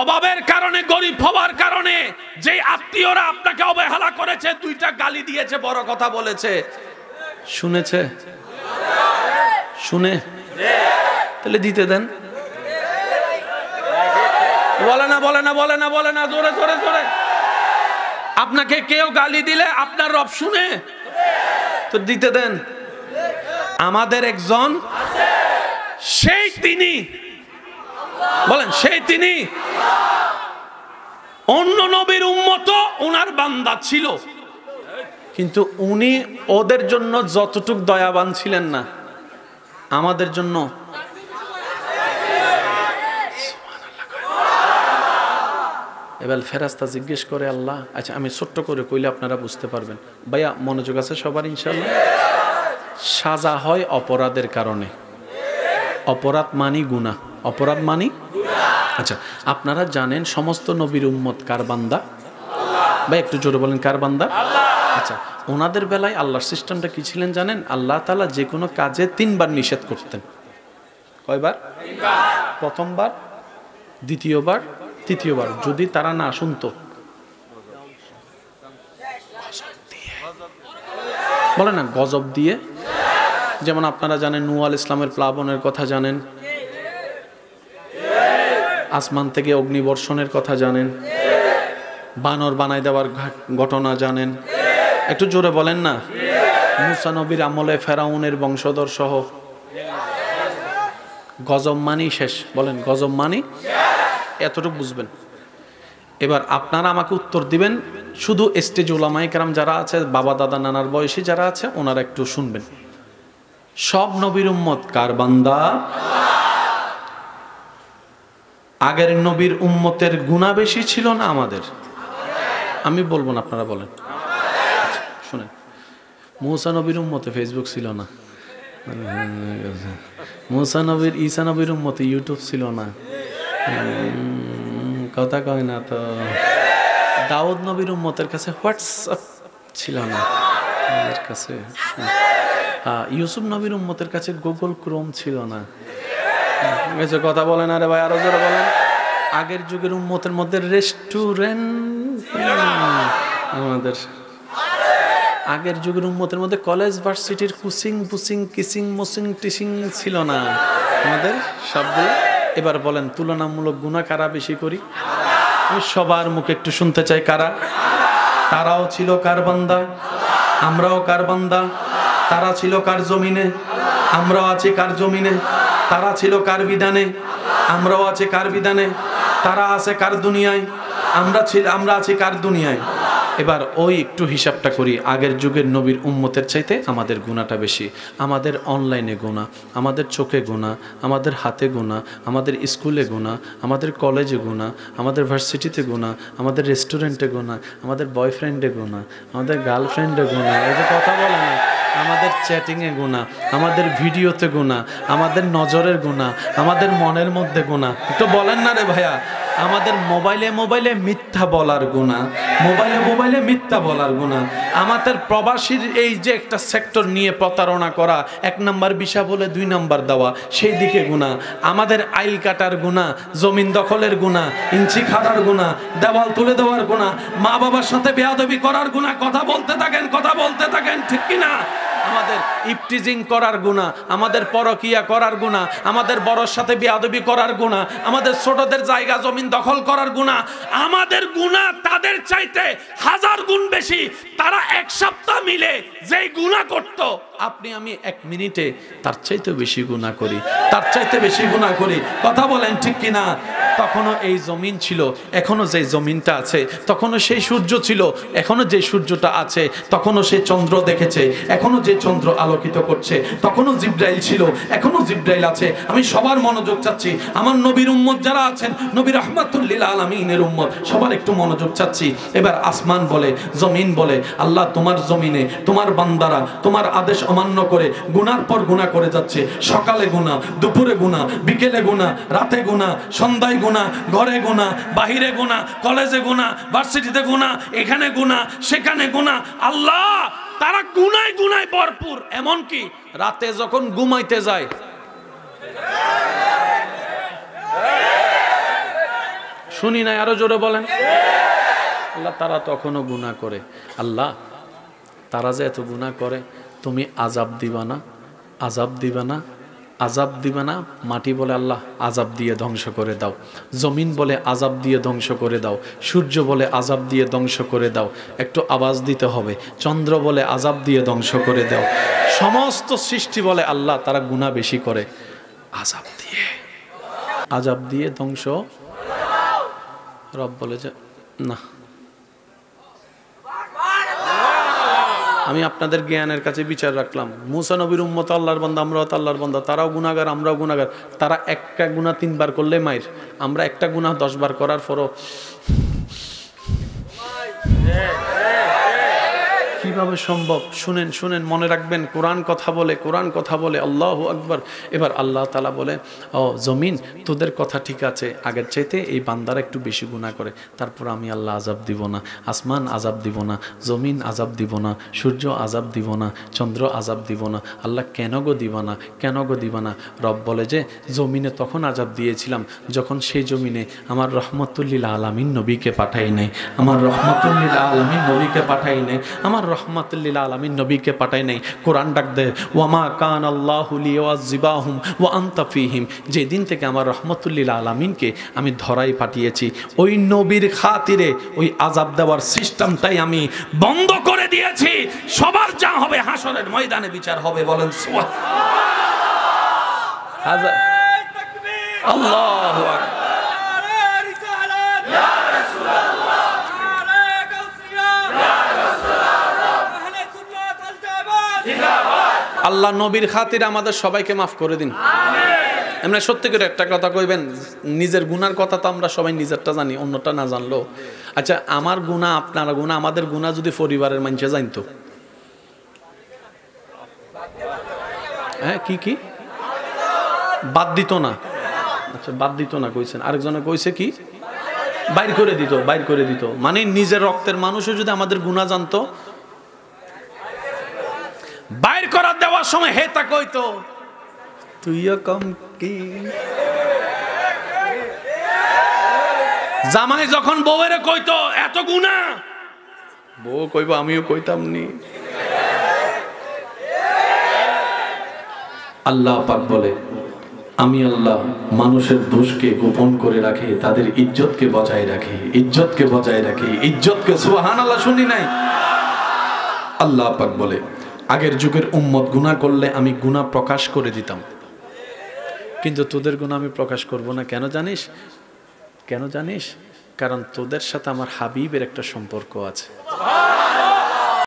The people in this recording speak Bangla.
অভাবের কারণে, গরিব হওয়ার কারণে যে আত্মীয়রা আপনাকে অবহেলা করেছে, দুইটা গালি দিয়েছে, বড় কথা বলেছে, শুনেছে? শুনে তাহলে দিতে দেন। বলে না, বলে না, বলে না, বলে না, জোরে জোরে জোরে। আপনাকে কেউ গালি দিলে আপনার রব শুনে, তো দিতে দেন। আমাদের একজন, সেই তিনি, বলেন সেই তিনি। অন্য নবীর উম্মত ওনার বান্দা ছিল, কিন্তু উনি ওদের জন্য যতটুক দয়াবান ছিলেন না, আমাদের জন্য। এবার ফেরেশতা জিজ্ঞেস করে, আল্লাহ, আচ্ছা আমি ছোট্ট করে কইলে আপনারা বুঝতে পারবেন। ভাইয়া মনোযোগ আছে সবার ইনশাআল্লাহ? সাজা হয় অপরাধের কারণে। অপরাধ মানি গুনাহ, অপরাধ মানি। আচ্ছা, আপনারা জানেন সমস্ত নবীর উম্মত কার বান্দা? ভাই একটু জোরে বলেন, কার বান্দা? আচ্ছা, ওনাদের বেলায় আল্লাহর সিস্টেমটা কি ছিলেন জানেন? আল্লাহ তাআলা যে কোনো কাজে 3 বার নিষেধ করতেন। কয়বার? প্রথমবার, দ্বিতীয়বার, তৃতীয়বার। যদি তারা না শুনতো, বলে না গজব দিয়ে। যেমন আপনারা জানেন নূহ আলাইহিস সালামের প্লাবনের কথা জানেন, আসমান থেকে অগ্নিবর্ষণের কথা জানেন, বানর বানাই দেওয়ার ঘটনা জানেন। একটু জোরে বলেন না। মূসা নবীর আমলে ফেরাউনের বংশধর সহ গজব মানি শেষ। বলেন গজব মানি, এতটুকু বুঝবেন। এবার আপনারা আমাকে উত্তর দিবেন, শুধু স্টেজ উলামায়ে কেরাম যারা আছে, বাবা দাদা নানার বয়সী যারা আছে, ওনারা একটু শুনবেন। সব নবীর উম্মত কার বান্দা? আগের নবীর উম্মতের গুনাহ বেশি ছিল না আমাদের? আমি বলবো না, আপনারা বলেন। শুনেন, মূসা নবীর উম্মতে ফেসবুক ছিল না, মূসা নবীর, ঈসা নবীর উম্মতে ইউটিউব ছিল না, কথা কয় না তো। দাউদ নবীর উম্মতের কাছে হোয়াটসঅ্যাপ ছিল না, আমাদের কাছে। ইউসুফ নবীর উম্মতের কাছে গুগল ক্রোম ছিল না। কথা বলেন, আরে ভাই আরো জোরে বলেন। আগের যুগের উম্মতের মধ্যে রেস্টুরেন্ট, আমাদের আগের যুগের উম্মতের মধ্যে কলেজ ভার্সিটির কুচিং বুচিং কিসিং মুসিং টিসিং ছিল না আমাদের সবগুলো। এবার বলেন তুলনামূলক গুনাহ কারা বেশি করি? আমি সবার মুখে একটু শুনতে চাই, কারা? তারাও ছিল কার বান্দা? আমরাও কার বান্দা? তারা ছিল কার জমিনে? আমরাও আছি কার জমিনে? তারা ছিল কার বিধানে? আমরাও আছি কার বিধানে? তারা আছে কার দুনিয়ায়? আমরা আছি কার দুনিয়ায়? এবার ওই একটু হিসাবটা করি। আগের যুগের নবীর উম্মতের চাইতে আমাদের গুনাহটা বেশি। আমাদের অনলাইনে গুনাহ, আমাদের চোখে গুনাহ, আমাদের হাতে গুনাহ, আমাদের স্কুলে গুনাহ, আমাদের কলেজে গুনাহ, আমাদের ভার্সিটিতে গুনাহ, আমাদের রেস্টুরেন্টে গুনাহ, আমাদের বয়ফ্রেন্ডে গুনাহ, আমাদের গার্লফ্রেন্ডে গুনাহ, এই যে কথা বলে না, আমাদের চ্যাটিংয়ে গুনাহ, আমাদের ভিডিওতে গুনাহ, আমাদের নজরের গুনাহ, আমাদের মনের মধ্যে গুনাহ। একটু বলেন না রে ভাইয়া। আমাদের মোবাইলে মিথ্যা বলার গুনাহ, মোবাইলে মিথ্যা বলার গুনাহ। আমাদের প্রবাসীর এই যে একটা সেক্টর নিয়ে প্রতারণা করা, 1 নাম্বার ভিসা বলে 2 নাম্বার দেওয়া, সেই দিকে গুনাহ। আমাদের আইল কাটার গুনাহ, জমিন দখলের গুনাহ, ইঞ্চি খাটার গুনাহ, দেওয়াল তুলে দেওয়ার গুনাহ, মা বাবার সাথে বেয়াদবি করার গুনাহ। কথা বলতে থাকেন, ঠিক কি না? আমাদের ইফটিজিং করার গুনাহ, আমাদের পরকিয়া করার গুনাহ, আমাদের বড়র সাথে বেয়াদবি করার গুনাহ, আমাদের ছোটদের জায়গা জমিন দখল করার গুনাহ। আমাদের গুনাহ তাদের চাইতে 1000 গুণ বেশি। তারা 1 সপ্তাহ মিলে যেই গুনাহ করত, আপনি আমি 1 মিনিটে তার চাইতে বেশি গুনাহ করি, তার চাইতে বেশি গুনাহ করি। কথা বলেন ঠিক কি না? তখনও এই জমিন ছিল, এখনো যে জমিনটা আছে, তখনও সেই সূর্য ছিল, এখনো যে সূর্যটা আছে, তখনও সেই চন্দ্র দেখেছে, এখনো যে চন্দ্র আলোকিত করছে, তখনও জিব্রাইল ছিল, এখনো জিব্রাইল আছে। আমি সবার মনোযোগ চাচ্ছি, আমার নবীর উম্মত যারা আছেন, নবী রাহমাতুল লিল আলামিনের উম্মত, সবার একটু মনোযোগ চাচ্ছি। এবার আসমান বলে, জমিন বলে, আল্লাহ তোমার জমিনে তোমার বান্দারা তোমার আদেশ অমান্য করে গুনার পর গুনাহ করে যাচ্ছে। সকালে গুনাহ, দুপুরে গুনাহ, বিকেলে গুনাহ, রাতে গুনাহ, সন্ধ্যায় গুনাহ, ঘরে গুনাহ, বাহিরে গুনাহ, কলেজে গুনাহ, ভার্সিটিতে গুনাহ, এখানে গুনাহ, সেখানে গুনাহ। আল্লাহ তারা গুনায় গুনায় ভরপুর। এমন কি রাতে যখন ঘুমাইতে যায়, শুনি নাই, আরো জোরে বলেন। আল্লাহ তারা তখনও গুনাহ করে। আল্লাহ তারা যে এত গুনাহ করে, তুমি আযাব দিবা না, আযাব দিবা না, আযাব দিবা না। মাটি বলে আল্লাহ আযাব দিয়ে ধ্বংস করে দাও, জমিন বলে আযাব দিয়ে ধ্বংস করে দাও, সূর্য বলে আযাব দিয়ে ধ্বংস করে দাও। একটু আওয়াজ দিতে হবে, চন্দ্র বলে আযাব দিয়ে ধ্বংস করে দাও। সমস্ত সৃষ্টি বলে আল্লাহ তারা গুনাহ বেশি করে, আযাব দিয়ে, আযাব দিয়ে ধ্বংস। রব বলে যে না, আমি আপনাদের জ্ঞানের কাছে বিচার রাখলাম। মুসা নবীর উম্মত আল্লাহর বান্দা, আমরাও তো আল্লাহর বান্দা, তারাও গুনাহগার আমরাও গুনাহগার। তারা একটা গুনাহ 3 বার করলে মাইর, আমরা একটা গুনাহ 10 বার করার পরও কিভাবে সম্ভব? শুনেন শুনেন, মনে রাখবেন, কোরআন কথা বলে, কোরআন কথা বলে। আল্লাহু আকবার। এবার আল্লাহ তাআলা বলে, ও জমিন তোদের কথা ঠিক আছে, আগের চাইতে এই বান্দারা একটু বেশি গুনাহ করে, তারপর আমি আল্লাহ আযাব দিব না। আসমান আযাব দিব না, জমিন আযাব দিব না, সূর্য আযাব দিব না, চন্দ্র আযাব দিব না। আল্লাহ কেন গো দিবা না, কেন গো দিবা না? রব বলে যে জমিনে তখন আযাব দিয়েছিলাম যখন সেই জমিনে আমার রহমতুল লিল আলামিন নবীকে পাঠাই নাই, আমার রহমতুল লিল আলামিন নবীকে পাঠাই নাই, আমার রহমতুল লিল আলামিন নবীকে পাঠাই নাই। কোরআন ডাক দেয়, ওয়ামা কান আল্লাহু লিয়ুযিবাহুম ওয়া আনতা ফীহিম। যেদিন থেকে আমার রহমতুল লিল আলামিনকে আমি ধরাই পাঠিয়েছি, ওই নবীর খাতিরে ওই আযাব দেওয়ার সিস্টেমটাই আমি বন্ধ করে দিয়েছি। সবার যা হবে হাসরের ময়দানে বিচার হবে। বলেন সুবহানাল্লাহ। আল্লাহু আকবার। আল্লাহ নবীর খাতিরে আমাদের সবাইকে মাফ করে দিন। এমনি সত্যি করে একটা কথা কইবেন, নিজের গুনার কথা তো আমরা সবাই নিজেরটা জানি, অন্যটা না জানলো। আচ্ছা, আমার গুনাহ, আপনার গুনাহ, আমাদের গুনাহ যদি পরিবারের মানুষে জানতো, হ্যাঁ কি কি বাদ দিত না? আচ্ছা বাদ দিত না কইছেন, আরেকজনে কইছে কি বাইর করে দিত, বাইর করে দিত। মানে নিজের রক্তের মানুষও যদি আমাদের গুনাহ জানতো, বাইর করা দেওয়ার সময় হেতা কইতো তুইও কম কি। জামাই যখন বউয়ের কইতো এত গুনাহ, বউ কইব আমিও কইতাম নি। আল্লাহ পাক বলে, আমি আল্লাহ মানুষের দোষকে গোপন করে রাখি, তাদের ইজ্জতকে বজায় রাখি, ইজ্জতকে বজায় রাখি, ইজ্জতকে। সুবহানাল্লাহ, শুনি নাই? আল্লাহ পাক বলে, আগের যুগের উম্মত গুনাহ করলে আমি গুনাহ প্রকাশ করে দিতাম, কিন্তু তোদের গুনাহ আমি প্রকাশ করব না। কেন জানিস? কেন জানিস? কারণ তোদের সাথে আমার হাবিবের একটা সম্পর্ক আছে।